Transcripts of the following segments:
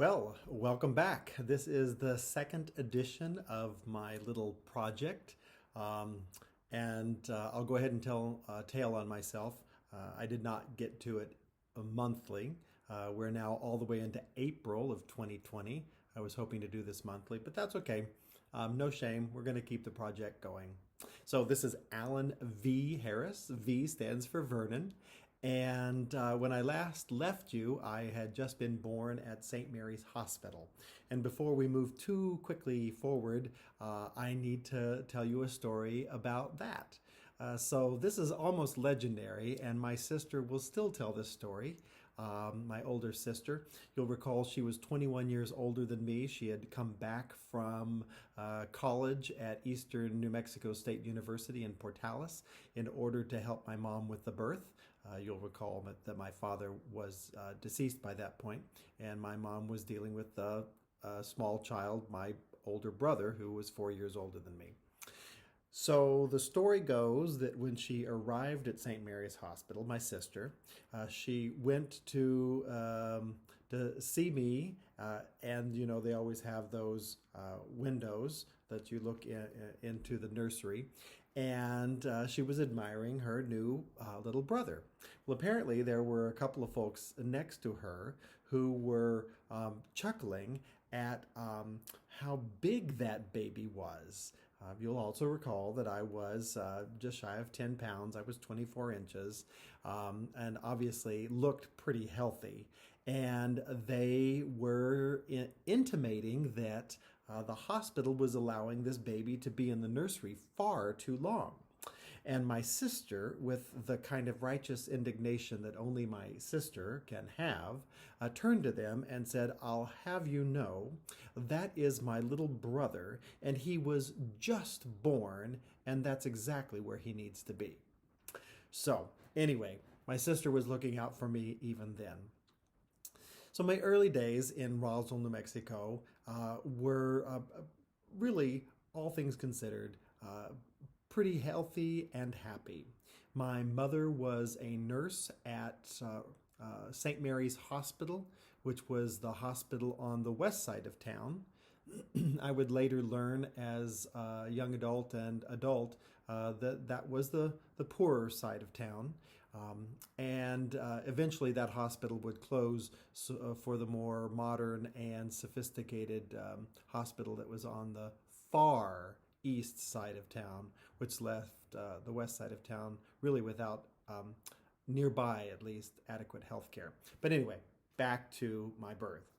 Well, welcome back. This is the second edition of my little project. Um, and I'll go ahead and tell tale on myself. I did not get to it monthly. We're now all the way into April of 2020. I was hoping to do this monthly, but that's okay. No shame. We're going to keep the project going. So this is Alan V. Harris. V stands for Vernon. And when I last left you, I had just been born at St. Mary's Hospital. And before we move too quickly forward, I need to tell you a story about that. So this is almost legendary, and my sister will still tell this story. My older sister, you'll recall she was 21 years older than me. She had come back from college at Eastern New Mexico State University in Portales in order to help my mom with the birth. You'll recall that my father was deceased by that point, and my mom was dealing with a small child, my older brother, who was 4 years older than me. So the story goes that when she arrived at St. Mary's Hospital, my sister, she went to see me, and they always have those windows that you look into the nursery, and she was admiring her new little brother. Well, apparently there were a couple of folks next to her who were chuckling at how big that baby was. You'll also recall that I was just shy of 10 pounds. I was 24 inches, and obviously looked pretty healthy. And they were intimating that the hospital was allowing this baby to be in the nursery far too long. And my sister, with the kind of righteous indignation that only my sister can have, turned to them and said, "I'll have you know, that is my little brother, and he was just born, and that's exactly where he needs to be." So, anyway, my sister was looking out for me even then. So, my early days in Roswell, New Mexico, were really, all things considered, pretty healthy and happy. My mother was a nurse at St. Mary's Hospital, which was the hospital on the west side of town. I would later learn as a young adult that that was the poorer side of town. And eventually that hospital would close for the more modern and sophisticated hospital that was on the far east side of town, which left the west side of town really without nearby, at least, adequate health care. But anyway, back to my birth,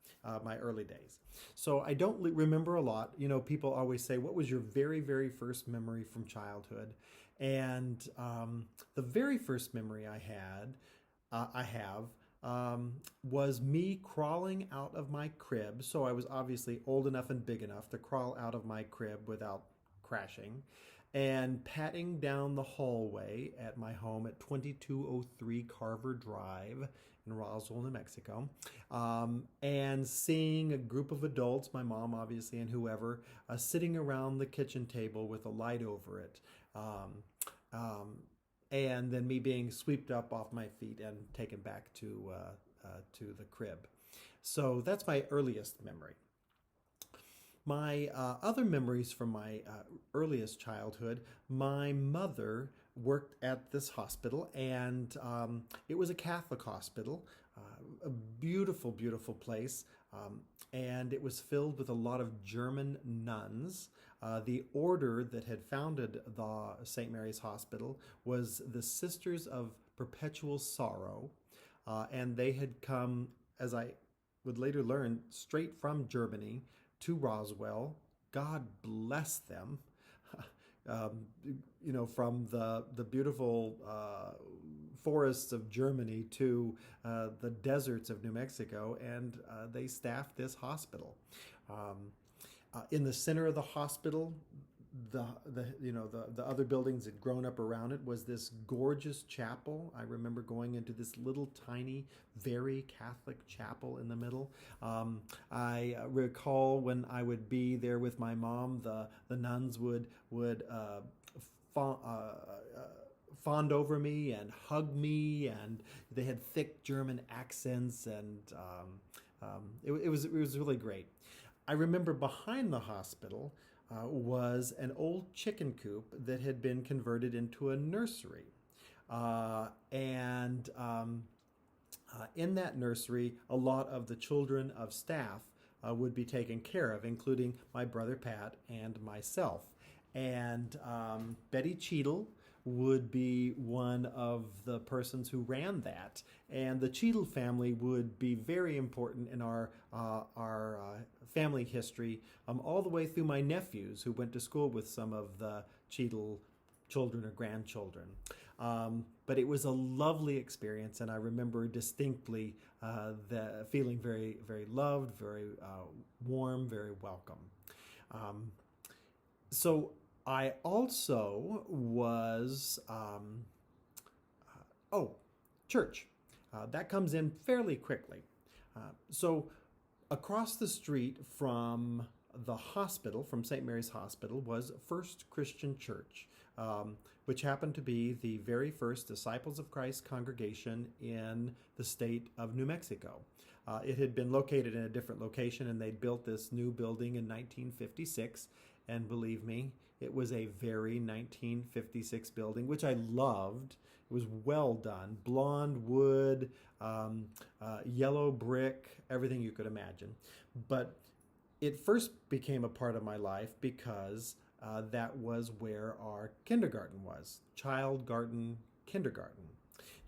my early days. So I don't remember a lot. People always say, "What was your very, very first memory from childhood?" And the very first memory I have, was me crawling out of my crib. So I was obviously old enough and big enough to crawl out of my crib without crashing, and patting down the hallway at my home at 2203 Carver Drive in Roswell, New Mexico, and seeing a group of adults, my mom obviously and whoever, sitting around the kitchen table with a light over it. And then me being swept up off my feet and taken back to the crib. So that's my earliest memory. My other memories from my earliest childhood, my mother worked at this hospital, and it was a Catholic hospital, a beautiful, beautiful place, and it was filled with a lot of German nuns. The order that had founded the St. Mary's Hospital was the Sisters of Perpetual Sorrow, and they had come, as I would later learn, straight from Germany to Roswell. God bless them. From the beautiful forests of Germany to the deserts of New Mexico, and they staffed this hospital. In the center of the hospital, the other buildings had grown up around it, was this gorgeous chapel. I remember going into this little tiny, very Catholic chapel in the middle. I recall when I would be there with my mom, the nuns would fawned over me and hugged me, and they had thick German accents, and It was really great. I remember behind the hospital was an old chicken coop that had been converted into a nursery. And In that nursery, a lot of the children of staff would be taken care of, including my brother Pat and myself. And Betty Cheadle would be one of the persons who ran that, and the Cheadle family would be very important in our family history, all the way through my nephews who went to school with some of the Cheadle children or grandchildren. But it was a lovely experience, and I remember distinctly the feeling very, very loved, very warm, very welcome. So I also was, church. That comes in fairly quickly. So across the street from the hospital, from St. Mary's Hospital, was First Christian Church, which happened to be the very first Disciples of Christ congregation in the state of New Mexico. It had been located in a different location, and they'd built this new building in 1956. And believe me, it was a very 1956 building, which I loved. It was well done. Blonde wood, yellow brick, everything you could imagine. But it first became a part of my life because that was where our kindergarten was, Child Garden Kindergarten.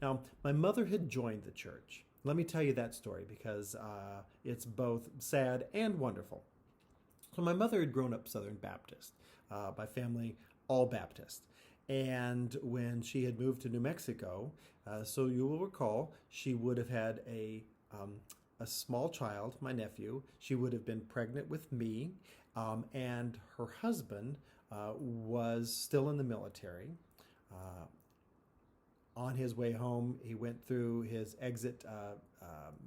Now, my mother had joined the church. Let me tell you that story because it's both sad and wonderful. So my mother had grown up Southern Baptist, by family all Baptist. And when she had moved to New Mexico, so you will recall, she would have had a small child, my nephew. She would have been pregnant with me, and her husband was still in the military. On his way home, he went through his exit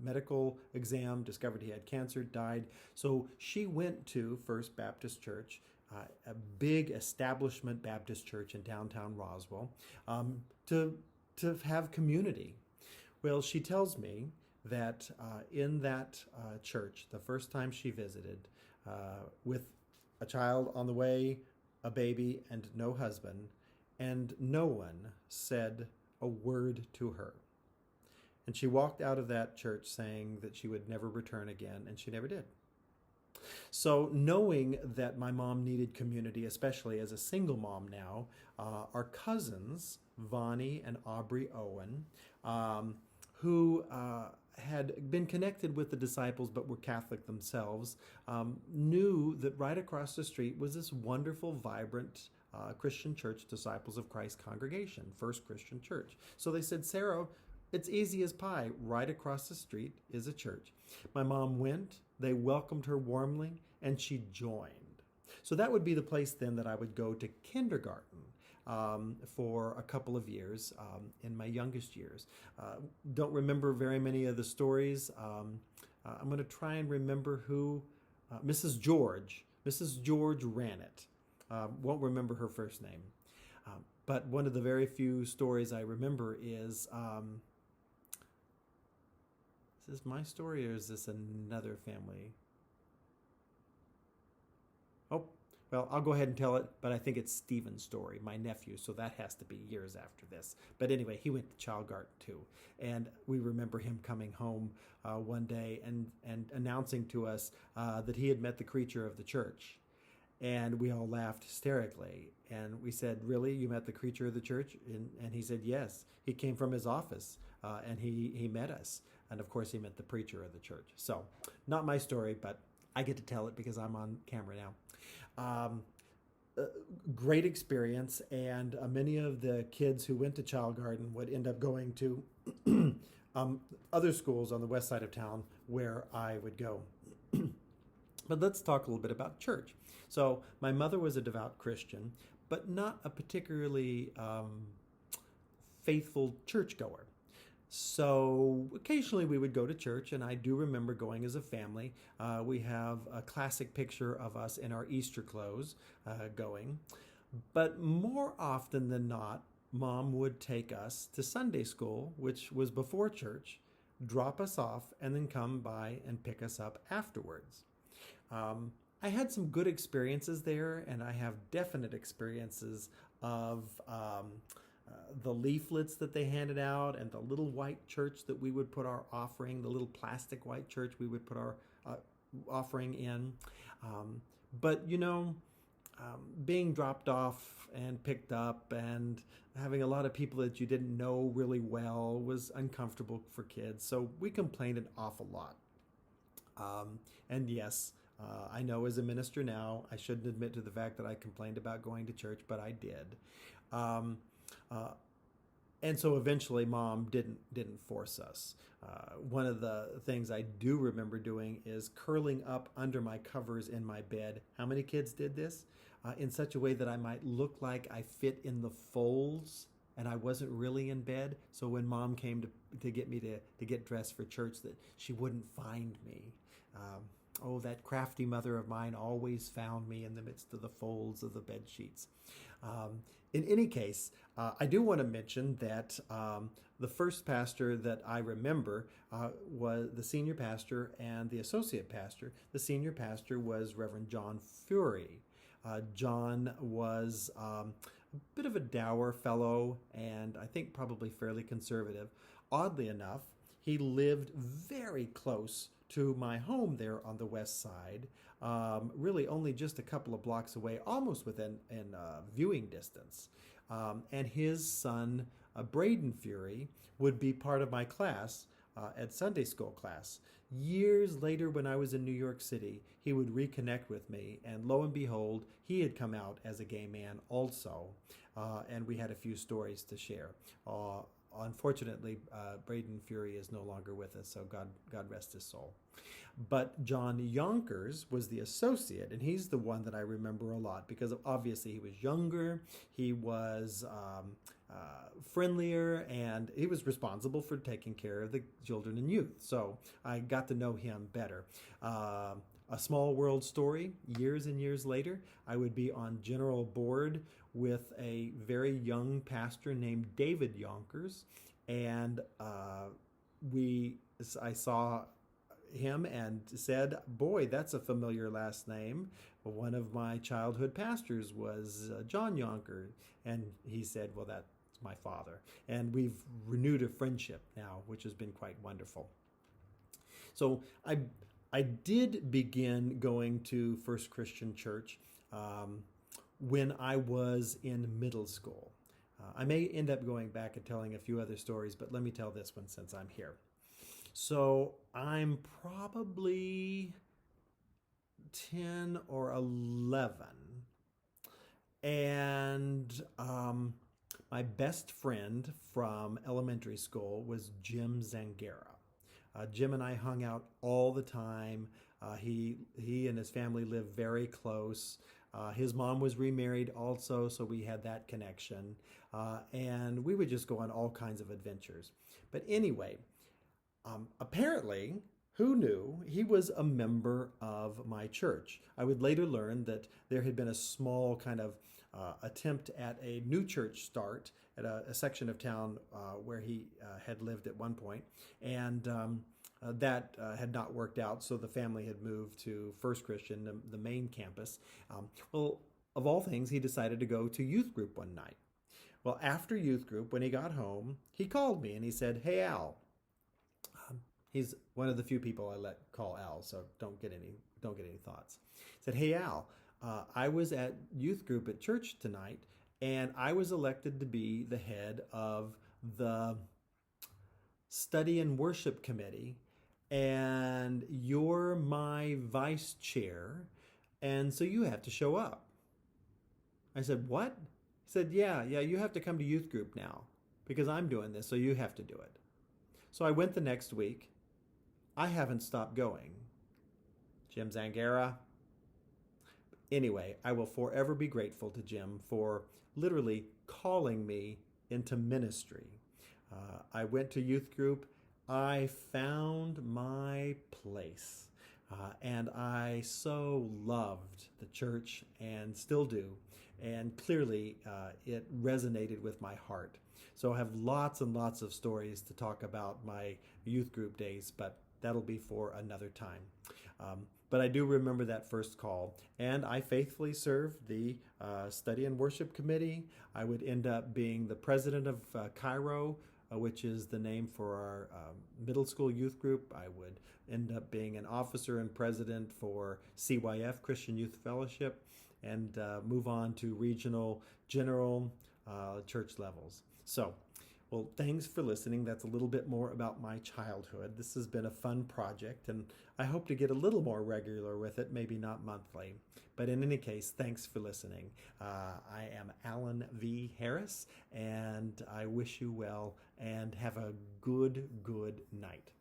medical exam, discovered he had cancer, died. So she went to First Baptist Church, a big establishment Baptist church in downtown Roswell, to have community. Well, she tells me that in that church, the first time she visited, with a child on the way, a baby, and no husband, and no one said a word to her. And she walked out of that church saying that she would never return again, and she never did. So knowing that my mom needed community, especially as a single mom now, our cousins, Vonnie and Aubrey Owen, who had been connected with the disciples but were Catholic themselves, knew that right across the street was this wonderful, vibrant Christian church, Disciples of Christ congregation, First Christian Church. So they said, Sarah, it's easy as pie. Right across the street is a church. My mom went, they welcomed her warmly, and she joined. So that would be the place then that I would go to kindergarten for a couple of years in my youngest years. Don't remember very many of the stories. I'm going to try and remember who. Mrs. George. Mrs. George ran it. Won't remember her first name. But one of the very few stories I remember is, is this my story or is this another family? Oh, well, I'll go ahead and tell it, but I think it's Stephen's story, my nephew, so that has to be years after this. But anyway, he went to Child Garden too, and we remember him coming home one day and announcing to us that he had met the creature of the church. And we all laughed hysterically. And we said, really? You met the creature of the church? And he said, yes. He came from his office and he met us. And of course, he met the preacher of the church. So, not my story, but I get to tell it because I'm on camera now. Great experience. And many of the kids who went to Child Garden would end up going to other schools on the west side of town where I would go. But let's talk a little bit about church. So my mother was a devout Christian, but not a particularly faithful churchgoer. So occasionally we would go to church, and I do remember going as a family. We have a classic picture of us in our Easter clothes going. But more often than not, Mom would take us to Sunday school, which was before church, drop us off, and then come by and pick us up afterwards. I had some good experiences there, and I have definite experiences of the leaflets that they handed out and the little white church that we would put our offering, the little plastic white church we would put our offering in. But being dropped off and picked up and having a lot of people that you didn't know really well was uncomfortable for kids. So we complained an awful lot. And yes, I know as a minister now, I shouldn't admit to the fact that I complained about going to church, but I did. Um, and so eventually Mom didn't force us. One of the things I do remember doing is curling up under my covers in my bed. How many kids did this? In such a way that I might look like I fit in the folds and I wasn't really in bed. So when Mom came to get me to get dressed for church, that she wouldn't find me. That crafty mother of mine always found me in the midst of the folds of the bed sheets. In any case, I do want to mention that the first pastor that I remember was the senior pastor and the associate pastor. The senior pastor was Reverend John Fury. John was a bit of a dour fellow and I think probably fairly conservative. Oddly enough, he lived very close to my home there on the west side, really only just a couple of blocks away, almost within viewing distance. And his son, Braden Fury, would be part of my class at Sunday school class. Years later, when I was in New York City, he would reconnect with me, and lo and behold, he had come out as a gay man also, and we had a few stories to share. Unfortunately, Braden Fury is no longer with us, so God rest his soul. But John Yonkers was the associate, and he's the one that I remember a lot because obviously he was younger, he was friendlier, and he was responsible for taking care of the children and youth. So I got to know him better. A small world story, years and years later, I would be on general board with a very young pastor named David Yonkers, and I saw him and said, "Boy, that's a familiar last name. One of my childhood pastors was John Yonker," and he said, "Well, that's my father." And we've renewed a friendship now, which has been quite wonderful. So I did begin going to First Christian Church when I was in middle school. I may end up going back and telling a few other stories, but let me tell this one since I'm here. So I'm probably 10 or 11, and my best friend from elementary school was Jim Zangara. Jim and I hung out all the time. He and his family lived very close. His mom was remarried also, so we had that connection. And we would just go on all kinds of adventures. But anyway, apparently, who knew, he was a member of my church. I would later learn that there had been a small kind of attempt at a new church start at a section of town where he had lived at one point, and that had not worked out, so the family had moved to First Christian, the main campus. Well, of all things, he decided to go to youth group one night. Well, after youth group, when he got home, he called me and he said, "Hey, Al." He's one of the few people I let call Al, so don't get any thoughts. He said, "Hey, Al, I was at youth group at church tonight, and I was elected to be the head of the study and worship committee, and you're my vice chair, and so you have to show up." I said, "What?" He said, yeah, you have to come to youth group now because I'm doing this, so you have to do it." So I went the next week. I haven't stopped going. Jim Zangara. Anyway, I will forever be grateful to Jim for literally calling me into ministry. I went to youth group. I found my place. And I so loved the church and still do. and clearly it resonated with my heart. So I have lots and lots of stories to talk about my youth group days, but that'll be for another time. But I do remember that first call, and I faithfully served the study and worship committee. I would end up being the president of Cairo, which is the name for our middle school youth group. I would end up being an officer and president for CYF, Christian Youth Fellowship, and move on to regional, general church levels. So, well, thanks for listening. That's a little bit more about my childhood. This has been a fun project, and I hope to get a little more regular with it, maybe not monthly. But in any case, thanks for listening. I am Alan V. Harris, and I wish you well and have a good night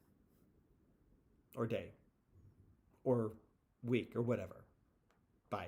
or day or week or whatever. Bye.